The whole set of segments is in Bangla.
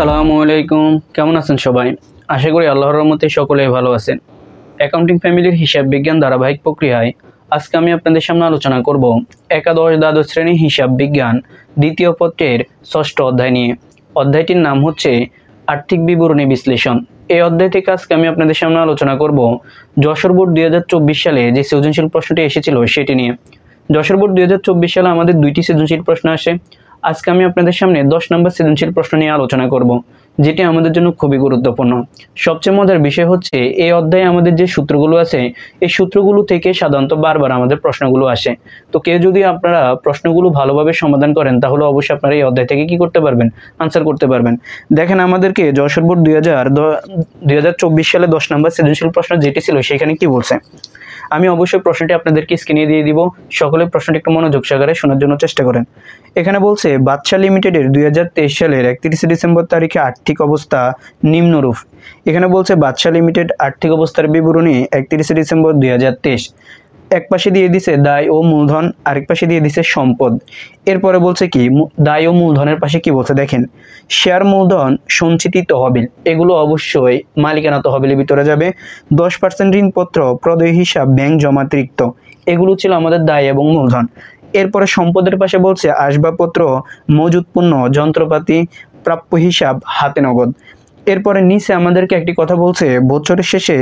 আসসালামু আলাইকুম, কেমন আছেন সবাই? আশা করি আল্লাহর রহমতে সকলেই ভালো আছেন। অ্যাকাউন্টিং ফ্যামিলির হিসাব বিজ্ঞান ধারাবাহিক প্রক্রিয়ায় আজকে আমি আপনাদের সামনে আলোচনা করব একাদশ দ্বাদশ শ্রেণী হিসাব বিজ্ঞান দ্বিতীয় পত্রের ষষ্ঠ অধ্যায় নিয়ে। অধ্যায়টির নাম হচ্ছে আর্থিক বিবরণী বিশ্লেষণ। এই অধ্যায় থেকে আজকে আমি আপনাদের সামনে আলোচনা করব যশোর বোর্ড 2024 সালে যে সৃজনশীল প্রশ্নটি এসেছিল সেটি নিয়ে। যশোর বোর্ড 2024 সালে আমাদের দুইটি সৃজনশীল প্রশ্ন আসে। আজকে আমি আপনাদের সামনে 10 নম্বর সৃজনশীল প্রশ্ন নিয়ে আলোচনা করব, যেটি আমাদের জন্য খুবই গুরুত্বপূর্ণ। সবচেয়ে মজার বিষয় হচ্ছে এই অধ্যায়ে আমাদের যে সূত্রগুলো আছে এই সূত্রগুলো থেকে সাধারণত বারবার আমাদের প্রশ্নগুলো আসে। তো কেউ যদি আপনারা প্রশ্নগুলো ভালোভাবে সমাধান করেন তাহলে অবশ্যই আপনারা এই অধ্যায় থেকে কি করতে পারবেন, আনসার করতে পারবেন। দেখেন আমাদেরকে যশোর বোর্ড 2024 সালে 10 নম্বর সৃজনশীল প্রশ্ন যেটি ছিল সেখানে কি বলছে, আমি অবশ্যই প্রশ্নটি আপনাদেরকে স্ক্রিনে দিয়ে দিব। সকলে প্রশ্নটি একটু মনোযোগ সহকারে শোনার জন্য চেষ্টা করেন। এখানে বলছে বাদশা লিমিটেডের 2023 সালের 31 ডিসেম্বর তারিখে আর্থিক অবস্থা নিম্নরূপ। এখানে বলছে বাদশা লিমিটেড আর্থিক অবস্থার বিবরণী 31 ডিসেম্বর 2023। এক পাশে দিয়ে দিছে দায় ও মূলধন, আরেক পাশে দিয়ে দিছে সম্পদ। এরপরে বলছে কি দায় ও মূলধনের পাশে কি বলছে দেখেন, শেয়ার মূলধন সঞ্চিতি তহবিল এগুলো অবশ্যই মালিকানা তহবিলের ভিতরে যাবে। 10% ঋণপত্র প্রদেয় হিসাব ব্যাংক জমাতিরিক্ত এগুলো ছিল আমাদের দায় এবং মূলধন। এরপরে সম্পদের পাশে বলছে আসবাবপত্র, মজুত পণ্য, যন্ত্রপাতি, প্রাপ্য হিসাব, হাতে নগদ। এরপরে নিচে আমাদেরকে একটি কথা বলছে বছরের শেষে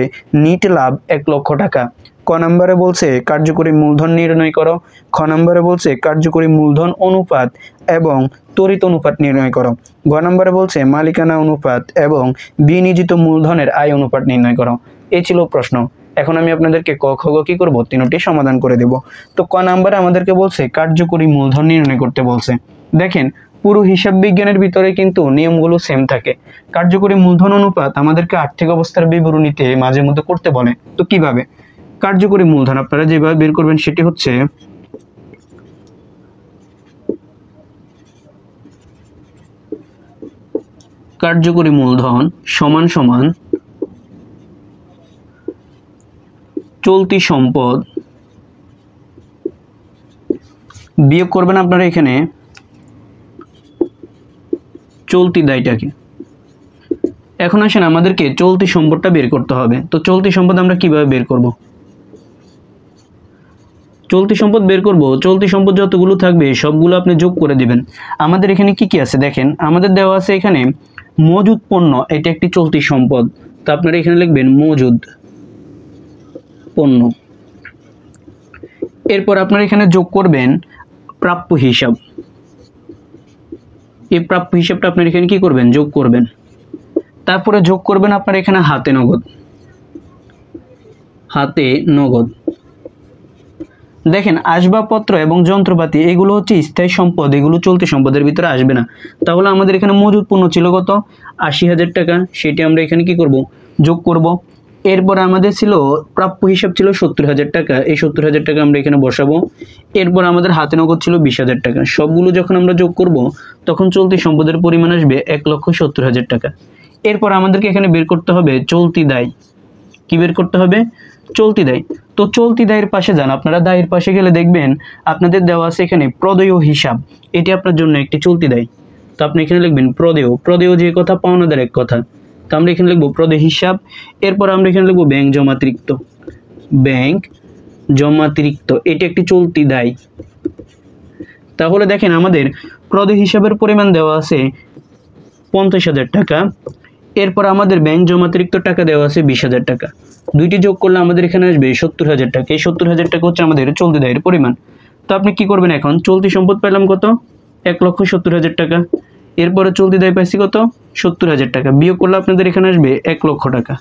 নিট লাভ 1 লক্ষ টাকা। ক নম্বরে বলছে কার্যকরী মূলধন নির্ণয় করো। খ নম্বরে বলছে কার্যকরী মূলধন অনুপাত এবং তড়িৎ অনুপাত নির্ণয় করো। গ নম্বরে বলছে মালিকানা অনুপাত এবং বিনিয়োজিত মূলধনের আয় অনুপাত নির্ণয় করো। এই ছিল প্রশ্ন। এখন আমি আপনাদেরকে ক খ গ কি করব, তিনটি সমাধান করে দেব। তো ক নম্বরে আমাদেরকে বলছে কার্যকরী মূলধন নির্ণয় করতে বলছে। দেখেন পুরো হিসাব বিজ্ঞানের ভিতরে কিন্তু নিয়মগুলো সেম থাকে। কার্যকরী মূলধন অনুপাত আমাদেরকে আর্থিক অবস্থার বিবরণীতে মাঝে মধ্যে করতে বলে। তো কিভাবে কার্যকরী মূলধন আপনারা যেভাবে বের করবেন সেটি হচ্ছে কার্যকরী মূলধন সমান সমান চলতি সম্পদ বিয়োগ করবেন আপনারা এখানে চলতি দায়টাকে। এখন আসেন আমাদেরকে চলতি সম্পদটা বের করতে হবে। তো চলতি সম্পদ আমরা কিভাবে বের করব, চলতি সম্পদ বের করব, চলতি সম্পদ যতগুলো থাকবে সবগুলো আপনি যোগ করে দিবেন। আমাদের এখানে কি কি আছে দেখেন, আমাদের দেওয়া আছে এখানে মজুদ পণ্য, এটা একটি চলতি সম্পদ। তো আপনারা এখানে লিখবেন মজুদ পণ্য। এরপর আপনারা এখানে যোগ করবেন প্রাপ্য হিসাব। এই প্রাপ্য হিসাবটা আপনারা এখানে কি করবেন, যোগ করবেন। তারপরে যোগ করবেন আপনারা এখানে হাতে নগদ, হাতে নগদ। দেখেন আসবাবপত্র এবং যন্ত্রপাতি এগুলো হচ্ছে স্থায়ী সম্পদ, এগুলো চলতি সম্পদের ভিতরে আসবে না। তাহলে আমাদের এখানে মজুদ পণ্য ছিল কত, 80,000 টাকা, সেটি আমরা এখানে কি করব, যোগ করব। এরপরে আমাদের ছিল প্রাপ্য হিসাব ছিল 70,000 টাকা, এই 70,000 টাকা আমরা এখানে বসাবো। এরপর আমাদের হাতে নগদ ছিল 20,000 টাকা। সবগুলো যখন আমরা যোগ করব তখন চলতি সম্পদের পরিমাণ আসবে 1,70,000 টাকা। এরপর আমাদেরকে এখানে বের করতে হবে চলতি দায়। কি বের করতে হবে, চলতি দায়। তো চলতি দায়ের পাশে যান, আপনারা দায়ের পাশে গেলে দেখবেন আপনাদের দেওয়া আছে এখানে প্রদেয় হিসাব, এটি আপনার জন্য একটি চলতি দায়। তো আপনি এখানে লিখবেন প্রদেয়, প্রদেয় যে কথা পাওনাদার এক কথা। তো আমরা এখানে লিখবো প্রদেয় হিসাব। এরপর আমরা এখানে লিখবো ব্যাংক জমাতিরিক্ত, ব্যাংক জমাতিরিক্ত এটি একটি চলতি দায়। তাহলে দেখেন আমাদের প্রদেয় হিসাবের পরিমাণ দেওয়া আছে 50,000 টাকা। এরপর আমাদের ব্যাংক জমাতিরিক্ত টাকা দেওয়া আছে 20,000 টাকা। দুইটি যোগ করলে আমাদের এখানে আসবে 70,000 টাকা। এই 70,000 টাকা হচ্ছে আমাদের চলতি দায়ের পরিমাণ। তো আপনি কি করবেন, এখন চলতি সম্পদ পেলাম কত, 1,70,000 টাকা। এরপরে চলতি দায় পাইছি কত, 70,000 টাকা। বিয়োগ করলে আপনাদের এখানে আসবে 1 লক্ষ টাকা।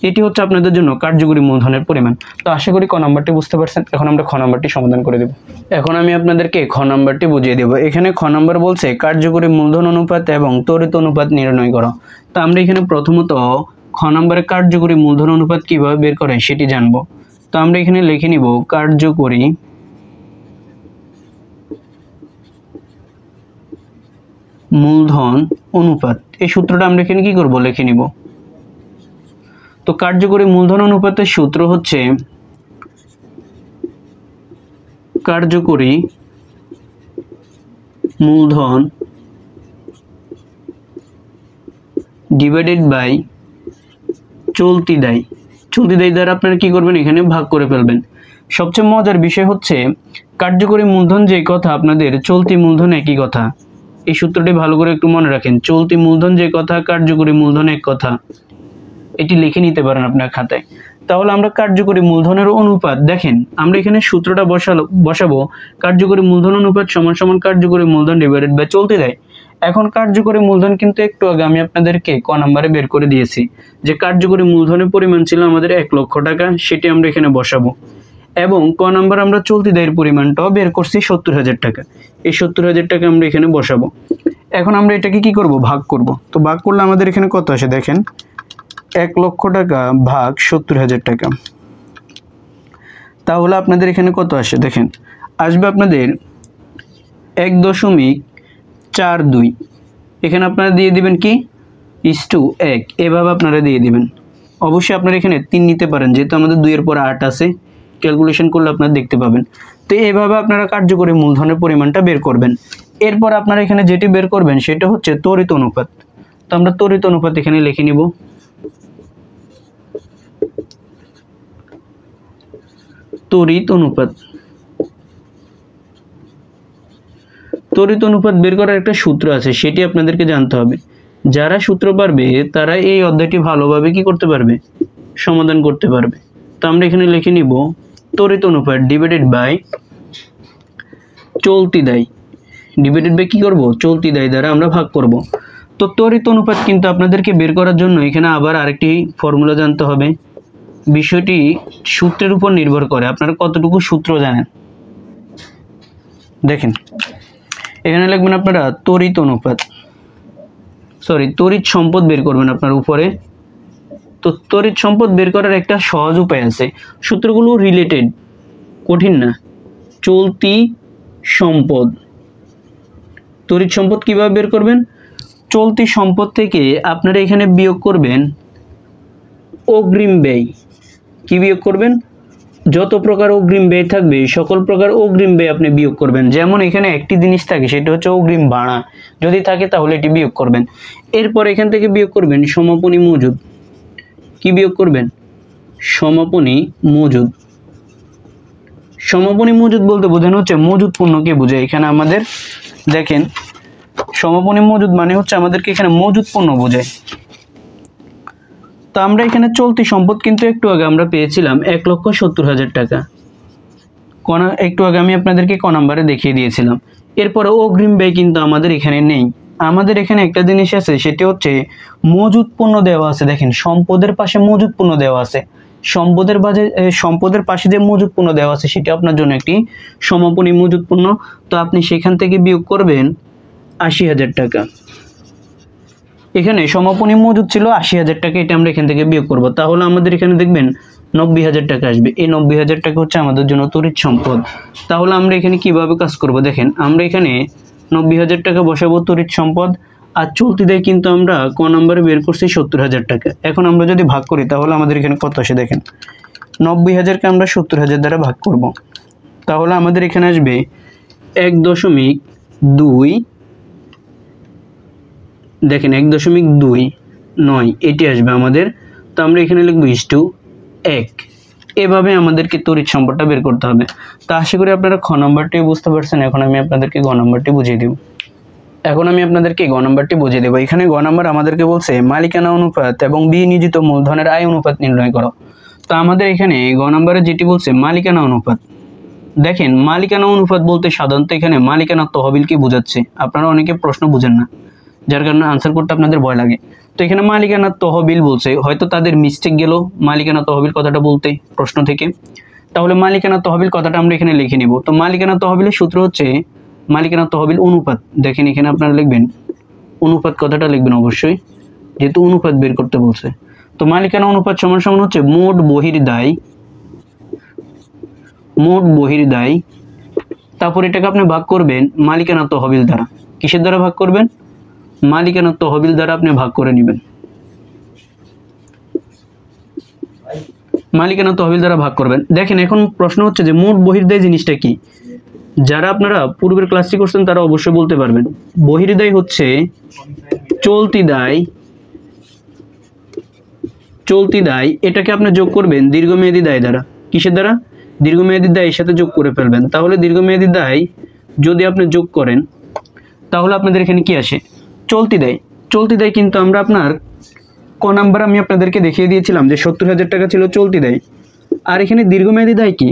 এটি হচ্ছে আপনাদের জন্য কার্যকরী মূলধনের পরিমাণ। তো আশা করি ক নাম্বারটি বুঝতে পারছেন। এখন আমরা খ নাম্বারটি সমাধান করে দেব। এখন আমি আপনাদেরকে খ নাম্বারটি বুঝিয়ে দেব। এখানে খ নাম্বার বলছে কার্যকরী মূলধন অনুপাত এবং তড়িৎ অনুপাত নির্ণয় করো। তো আমরা এখানে প্রথমত খ নাম্বারে কার্যকরী মূলধন অনুপাত কিভাবে বের করে সেটি জানব। তো আমরা এখানে লিখে নিব কার্যকরী মূলধন অনুপাত। এই সূত্রটা আমরা এখানে কি করব, লিখে নিব। তো কার্যকরী মূলধন অনুপাতের সূত্র হচ্ছে কার্যকরী মূলধন ডিভাইডেড বাই চলতি দায়। চলতি দায় দ্বারা আপনারা কি করবেন, এখানে ভাগ করে ফেলবেন। সবচেয়ে মজার বিষয় হচ্ছে কার্যকরী মূলধন যে কথা, আপনাদের চলতি মূলধন একই কথা। এই সূত্রটি ভালো করে একটু মনে রাখেন, চলতি মূলধন যে কথা, কার্যকরী মূলধন এক কথা। এটি লিখে নিতে পারেন আপনার খাতায়। তাহলে আমরা কার্যকরী মূলধনের অনুপাত, দেখেন আমরা এখানে সূত্রটা বসাবো কার্যকরী মূলধন অনুপাত সমান সমান কার্যকরী মূলধন ডিভাইডেড বাই চলতি দায়। এখন কার্যকরী মূলধন কিন্তু একটু আগে আমি আপনাদেরকে ক নাম্বারে বের করে দিয়েছি যে কার্যকরী মূলধনের পরিমাণ ছিল আমাদের 1 লক্ষ টাকা, সেটি আমরা এখানে বসাবো। এবং ক নাম্বার আমরা চলতি দায়ের পরিমাণটাও বের করছি 70,000 টাকা। এই 70,000 টাকা আমরা এখানে বসাবো। এখন আমরা এটাকে কি করব, ভাগ করব। তো ভাগ করলে আমাদের এখানে কত আসে দেখেন, 1 লক্ষ টাকা ভাগ 70,000 টাকা। তাহলে আপনাদের এখানে কত আসে দেখেন, আসবে আপনাদের 1.42। এখানে আপনারা দিয়ে দিবেন কি, *1, এভাবে আপনারা দিয়ে দিবেন। অবশ্যই আপনারা এখানে 3 নিতে পারেন, যেহেতু আমাদের 2 এর পর 8 আছে, ক্যালকুলেশন করলে আপনারা দেখতে পাবেন। তো এইভাবে আপনারা কার্যকরী মূলধনের পরিমাণটা বের করবেন। এরপর আপনারা এখানে যেটি বের করবেন সেটা হচ্ছে ত্বরিত অনুপাত। তো আমরা ত্বরিত অনুপাত এখানে লিখে নিব। ত্বরিত অনুপাত, ত্বরিত অনুপাত বের করার একটা সূত্র আছে, সেটি আপনাদেরকে জানতে হবে। যারা সূত্র পারবে তারা এই অধ্যায়টি ভালোভাবে কি করতে পারবে, সমাধান করতে পারবে। তো আমরা এখানে লিখে নিব ত্বরিত অনুপাত ডিভাইডেড বাই চলতি দায়, ডিভাইডেড বাই কি করব, চলতি দায় দ্বারা আমরা ভাগ করব। তো ত্বরিত অনুপাত কিন্তু আপনাদেরকে বের করার জন্য এখানে আবার আরেকটি ফর্মুলা জানতে হবে। বিষয়টি সূত্রের উপর নির্ভর করে, আপনারা কতটুকু সূত্র জানেন। দেখেন এখানে লিখবেন আপনারা ত্বরিত অনুপাত, তড়িৎ সম্পদ বের করবেন আপনার উপরে। তো তড়িৎ সম্পদ বের করার একটা সহজ উপায় আছে, সূত্রগুলো রিলেটেড, কঠিন না। চলতি সম্পদ, তড়িৎ সম্পদ কিভাবে বের করবেন, চলতি সম্পদ থেকে আপনারা এখানে বিয়োগ করবেন অগ্রিম ব্যয়। কি বিয়োগ করবেন, যত প্রকার অগ্রিম ব্যয় থাকবে সকল প্রকার অগ্রিম ব্যয় আপনি বিয়োগ করবেন। যেমন এখানে একটি জিনিস থাকে, সেটা হচ্ছে অগ্রিম ভাড়া, যদি থাকে তাহলে এটি বিয়োগ করবেন। এরপর এখান থেকে বিয়োগ করবেন সমাপনী মজুদ। কি বিয়োগ করবেন, সমাপনী মজুদ। সমাপনী মজুদ বলতে বোঝানো হচ্ছে মজুদ পণ্যকে বোঝায়। এখানে আমাদের দেখেন সমাপনী মজুদ মানে হচ্ছে আমাদেরকে এখানে মজুদ পণ্য বোঝায়। তো আমরা এখানে চলতি সম্পদ কিন্তু একটু আগে আমরা পেয়েছিলাম 1,70,000 টাকা, একটু আগে আমি আপনাদেরকে ক নাম্বারে দেখিয়ে দিয়েছিলাম। এরপরে অগ্রিম ব্যয় কিন্তু আমাদের এখানে নেই। আমাদের এখানে একটা জিনিস আছে, সেটি হচ্ছে মজুদ পণ্য দেওয়া আছে। দেখেন সম্পদের পাশে মজুদ পণ্য দেওয়া আছে, সম্পদের পাশে যে মজুদ পণ্য দেওয়া আছে সেটি আপনার জন্য একটি সমাপনী মজুদ পণ্য। তো আপনি সেখান থেকে বিয়োগ করবেন 80,000 টাকা। এখানে সমাপনী মজুদ ছিল 80,000 টাকা, এটা আমরা এখান থেকে বিয়োগ করব। তাহলে আমাদের এখানে দেখবেন 90,000 টাকা আসবে। এই 90,000 টাকা হচ্ছে আমাদের জন্য তড়িৎ সম্পদ। তাহলে আমরা এখানে কিভাবে কাজ করব, দেখেন আমরা এখানে 90,000 টাকা বসাবো তড়িৎ সম্পদ, আর চলতি দায় কিন্তু আমরা ক নম্বরে বের করছি 70,000 টাকা। এখন আমরা যদি ভাগ করি তাহলে আমাদের এখানে কত আসে দেখেন, 90,000কে আমরা 70,000 দ্বারা ভাগ করব। তাহলে আমাদের এখানে আসবে 1.2, দেখেন 1.29 এটি আসবে আমাদের। তো আমরা এখানে লিখব *1। এভাবে আমাদেরকে তড়িৎ সম্পদটা বের করতে হবে। তো আশা করি আপনারা খ নম্বরটি বুঝতে পারছেন। এখন আমি আপনাদেরকে গ নম্বরটি বুঝিয়ে দেব। এখানে গ নম্বর আমাদেরকে বলছে মালিকানা অনুপাত এবং বিনিয়োজিত মূলধনের আয় অনুপাত নির্ণয় করো। তো আমাদের এখানে গ নম্বরে যেটি বলছে মালিকানা অনুপাত। দেখেন মালিকানা অনুপাত বলতে সাধারণত এখানে মালিকানা তহবিলকে বোঝাচ্ছে। আপনারা অনেকে প্রশ্ন বুঝেন না, যার কারণে আনসার করতে আপনাদের ভয় লাগে। তো এখানে মালিকানা তহবিল বলছে, হয়তো তাদের মিস্টেক গেল মালিকানা তহবিল কথাটা বলতে প্রশ্ন থেকে। তাহলে মালিকানা তহবিল কথাটা আমরা এখানে লিখে নিব। তো মালিকানা তহবিলের সূত্র হচ্ছে মালিকানা তহবিল অনুপাত। দেখেন এখানে আপনারা লিখবেন অনুপাত কথাটা লিখবেন অবশ্যই, যেহেতু অনুপাত বের করতে বলছে। তো মালিকানা অনুপাত সমান সমান হচ্ছে মোট বহির্দায়, তারপর এটাকে আপনি ভাগ করবেন মালিকানা তহবিল দ্বারা। কিসের দ্বারা ভাগ করবেন, মালিকানা তহবিল দ্বারা আপনি ভাগ করে নেবেন। মালিকানা তহবিল দ্বারা ভাগ করবেন। দেখেন এখন প্রশ্ন হচ্ছে যে মোট বহির্দায় জিনিসটা কি। যারা আপনারা পূর্বের ক্লাসটি করছেন তারা অবশ্যই বলতে পারবেন। বহির্দায় হচ্ছে চলতি দায় চলতি দায়, এটাকে আপনি যোগ করবেন দীর্ঘমেয়াদী দায় দ্বারা। কিসের দ্বারা? দীর্ঘমেয়াদী দায়ের সাথে যোগ করে ফেলবেন। তাহলে দীর্ঘমেয়াদী দায় যদি আপনি যোগ করেন তাহলে আপনাদের এখানে কি আসে? চলতি দায়। চলতি দায় কিন্তু আমরা আপনার ক নাম্বার আমি আপনাদেরকে দেখিয়ে দিয়েছিলাম যে 70,000 টাকা ছিল চলতি দায়। আর এখানে দীর্ঘমেয়াদী দায় কি?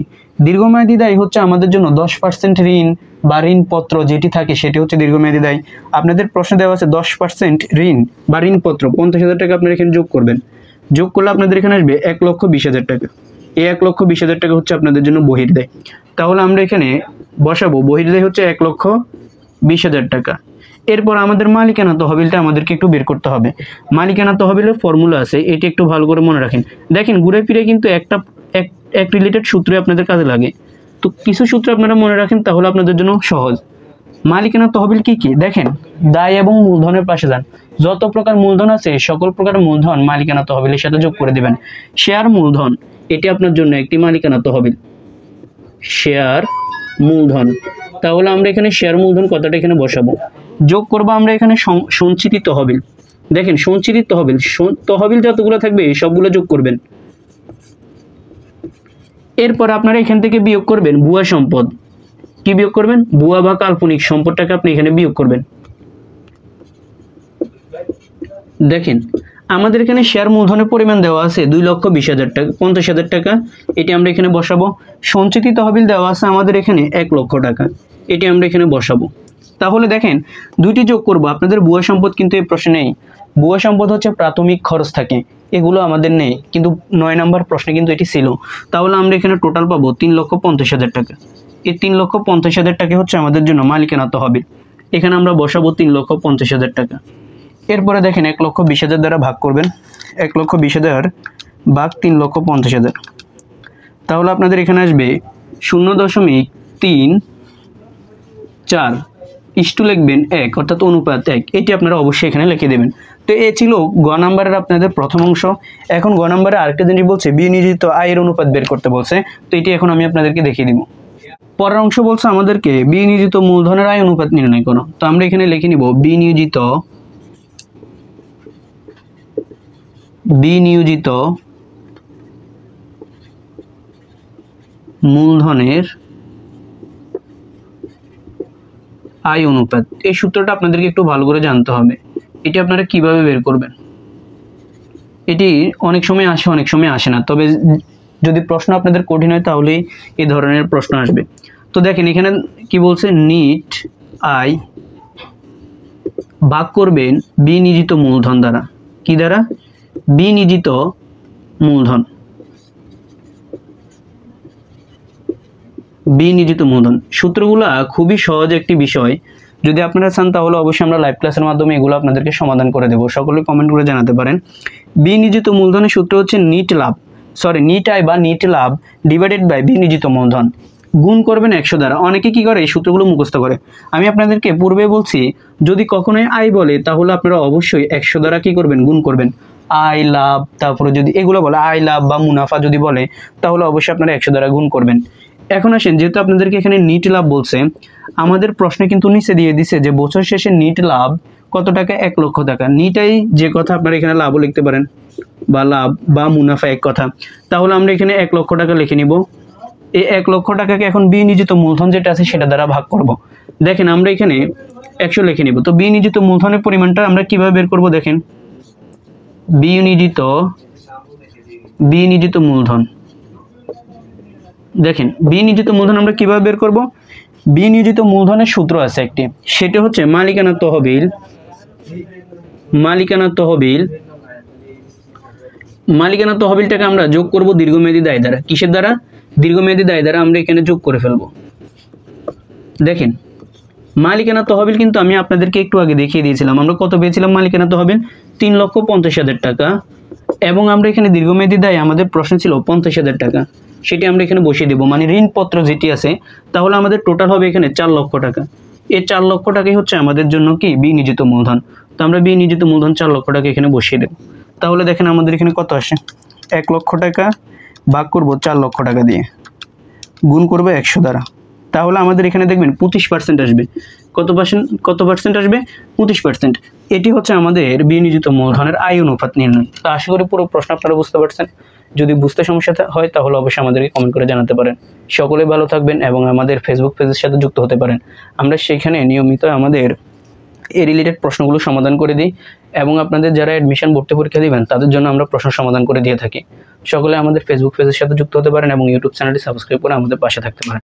দীর্ঘমেয়াদী দায় হচ্ছে আমাদের জন্য 10% ঋণ বা ঋণপত্র যেটি থাকে সেটি হচ্ছে দীর্ঘমেয়াদী দায়। আপনাদের প্রশ্নে দেওয়া আছে 10% ঋণ বা ঋণপত্র 50,000 টাকা আপনারা এখানে যোগ করবেন। যোগ করলে আপনাদের এখানে আসবে 1,20,000 টাকা। এই 1,20,000 টাকা হচ্ছে আপনাদের জন্য বহির্দায়। তাহলে আমরা এখানে বসাবো বহির্দায় হচ্ছে 1,20,000 টাকা। এরপর আমাদের মালিকানা তহবিলটা আমাদেরকে একটু বের করতে হবে। মালিকানা তহবিলের ফর্মুলা আছে, এটি একটু ভালো করে মনে রাখেন। দেখেন ঘুরে ফিরে কিন্তু এক রিলেটেড সূত্রে আপনাদের কাজে লাগে। তো কিছু সূত্র আপনারা মনে রাখেন তাহলে আপনাদের জন্য সহজ। মালিকানা তহবিল কি কি? দেখেন দায় এবং মূলধনের পাশে যান। যত প্রকার মূলধন আছে সকল প্রকার মূলধন মালিকানা তহবিলের সাথে যোগ করে দেবেন। শেয়ার মূলধন, এটি আপনার জন্য একটি মালিকানা তহবিল। শেয়ার মূলধন, তাহলে আমরা এখানে শেয়ার মূলধন কথাটা এখানে বসাবো। যোগ করবো আমরা এখানে সঞ্চিতি তহবিল। দেখেন সঞ্চিতি তহবিল, তহবিল যতগুলো থাকবে সবগুলো যোগ করবেন। এরপর আপনারা এখান থেকে বিয়োগ করবেন ভুয়া সম্পদ। কি বিয়োগ করবেন? ভুয়া বা কাল্পনিক সম্পদটাকে আপনি এখানে বিয়োগ করবেন। দেখেন আমাদের এখানে শেয়ার মূলধনের পরিমাণ দেওয়া আছে 2,20,000 টাকা, 50,000 টাকা, এটি আমরা এখানে বসাবো। সঞ্চিতি তহবিল দেওয়া আছে আমাদের এখানে 1 লক্ষ টাকা, এটি আমরা এখানে বসাবো। তাহলে দেখেন দুইটি যোগ করব। আপনাদের ভুয়া সম্পদ কিন্তু এই প্রশ্নে নেই। ভুয়া সম্পদ হচ্ছে প্রাথমিক খরচ থাকে, এগুলো আমাদের নেই, কিন্তু 9 নম্বর প্রশ্নে কিন্তু এটি ছিল। তাহলে আমরা এখানে টোটাল পাবো 3,50,000 টাকা। এই 3,50,000 টাকা হচ্ছে আমাদের জন্য মালিকানা তহবিল। এখানে আমরা বসাবো 3,50,000 টাকা। এরপরে দেখেন 1,20,000 দ্বারা ভাগ করবেন। 1,20,000 ভাগ 3,50,000, তাহলে আপনাদের এখানে আসবে 0.34 ইস্টু লিখবেন 1, অর্থাৎ অনুপাত 1। এটি আপনারা অবশ্যই এখানে লিখে দেবেন। তো এ ছিল গ নাম্বারের আপনাদের প্রথম অংশ। এখন গ নাম্বারে আরেকটা জিনিস বলছে বিনিয়োজিত আয়ের অনুপাত বের করতে বলছে। তো এটি এখন আমি আপনাদেরকে দেখিয়ে দিব। পরের অংশ বলছে আমাদেরকে বিনিয়োজিত মূলধনের আয় অনুপাত নির্ণয় করো। তো আমরা এখানে লিখে নিব বিনিয়োজিত মূলধনের আয় অনুপাত। এই সূত্রটা আপনাদেরকে একটু ভালো করে জানতে হবে। এটি আপনারা কিভাবে বের করবেন? এটি অনেক সময় আসে, অনেক সময় আসে না। তবে যদি প্রশ্ন আপনাদের কঠিন হয় তাহলে এই ধরনের প্রশ্ন আসবে। তো দেখেন এখানে কি বলছে, নিট আয় ভাগ করবেন বিনিয়োজিত মূলধন দ্বারা। কি দ্বারা? বিনিয়োজিত মূলধন। বিনিয়োজিত মূলধন সূত্রগুলা খুবই সহজ একটি বিষয়। যদি আপনারা চান তাহলে অবশ্যই আমরা লাইভ ক্লাসের মাধ্যমে এগুলো আপনাদেরকে সমাধান করে দেব। সকলে কমেন্ট করে জানাতে পারেন। বিনিয়োজিত মূলধনের সূত্র হচ্ছে নিট আয় বা নিট লাভ ডিভাইডেড বাই বিনিয়োজিত মূলধন। গুণ করবেন 100 দ্বারা। অনেকে কি করে এই সূত্রগুলো মুখস্থ করে। আমি আপনাদেরকে পূর্বে বলছি যদি কখনোই আয় বলে তাহলে আপনারা অবশ্যই 100 দ্বারা কি করবেন? গুণ করবেন। আয় লাভ, তারপরে যদি এগুলো বলে আয় লাভ বা মুনাফা যদি বলে তাহলে অবশ্যই আপনারা 100 দ্বারা গুণ করবেন। এখন আসেন, যেহেতু আপনাদেরকে এখানে নিট লাভ বলছে, আমাদের প্রশ্নে কিন্তু নিচে দিয়ে দিছে যে বছর শেষে নিট লাভ কত টাকা? 1 লক্ষ টাকা। নিটাই যে কথা আপনারা এখানে লাভও লিখতে পারেন বা লাভ বা মুনাফা এক কথা। তাহলে আমরা এখানে 1 লক্ষ টাকা লিখে নিব। এই 1 লক্ষ টাকাকে এখন বিনিয়োজিত মূলধন যেটা আছে সেটা দ্বারা ভাগ করব। দেখেন আমরা এখানে 100 লিখে নিব। তো বিনিয়োজিত মূলধনের পরিমাণটা আমরা কিভাবে বের করব? দেখেন বিনিয়োজিত মূলধন। দেখেন বিনিয়োজিত মূলধন আমরা কিভাবে বের করব? বিনিয়োজিত মূলধনের সূত্র আছে একটি, সেটা হচ্ছে মালিকানা তহবিলটাকে আমরা যোগ করব দীর্ঘমেয়াদী দায় দ্বারা। কিসের দ্বারা? দীর্ঘমেয়াদী দায় দ্বারা আমরা এখানে যোগ করে ফেলব। দেখেন মালিকানা তহবিল কিন্তু আমি আপনাদেরকে একটু আগে দেখিয়ে দিয়েছিলাম। আমরা কত পেয়েছিলাম মালিকানা তহবিল? 3,50,000 টাকা। এবং আমরা এখানে দীর্ঘমেয়াদী দায় আমাদের প্রশ্ন ছিল 50,000 টাকা, সেটি আমরা এখানে বসিয়ে দেবো, মানে ঋণপত্র যেটি আছে। তাহলে আমাদের টোটাল হবে এখানে 4 লক্ষ টাকা। এই 4 লক্ষ টাকাই হচ্ছে আমাদের জন্য কি? বিনিয়োজিত মূলধন। তো আমরা বিনিয়োজিত মূলধন 4 লক্ষ টাকা এখানে বসিয়ে দেব। তাহলে দেখেন আমাদের এখানে কত আসে? 1 লক্ষ টাকা ভাগ করব 4 লক্ষ টাকা দিয়ে, গুণ করবো 100 দ্বারা। তাহলে আমাদের এখানে দেখবেন 25% আসবে। কত পার্সেন্ট আসবে? 25%। এটি হচ্ছে আমাদের বিনিয়োজিত মূলধনের আয় অনুপাত নির্ণয়। তো আশা করি পুরো প্রশ্ন আপনারা বুঝতে পারছেন। যদি বুঝতে সমস্যা হয় তাহলে অবশ্যই আমাদেরকে কমেন্ট করে জানাতে পারেন। সকলে ভালো থাকবেন এবং আমাদের ফেসবুক পেজের সাথে যুক্ত হতে পারেন। আমরা সেখানে নিয়মিত আমাদের এই রিলেটেড প্রশ্নগুলো সমাধান করে দিই এবং আপনাদের যারা অ্যাডমিশন ভর্তি পরীক্ষা দিবেন তাদের জন্য আমরা প্রশ্ন সমাধান করে দিয়ে থাকি। সকলে আমাদের ফেসবুক পেজের সাথে যুক্ত হতে পারেন এবং ইউটিউব চ্যানেলটি সাবস্ক্রাইব করে আমাদের পাশে থাকতে পারেন।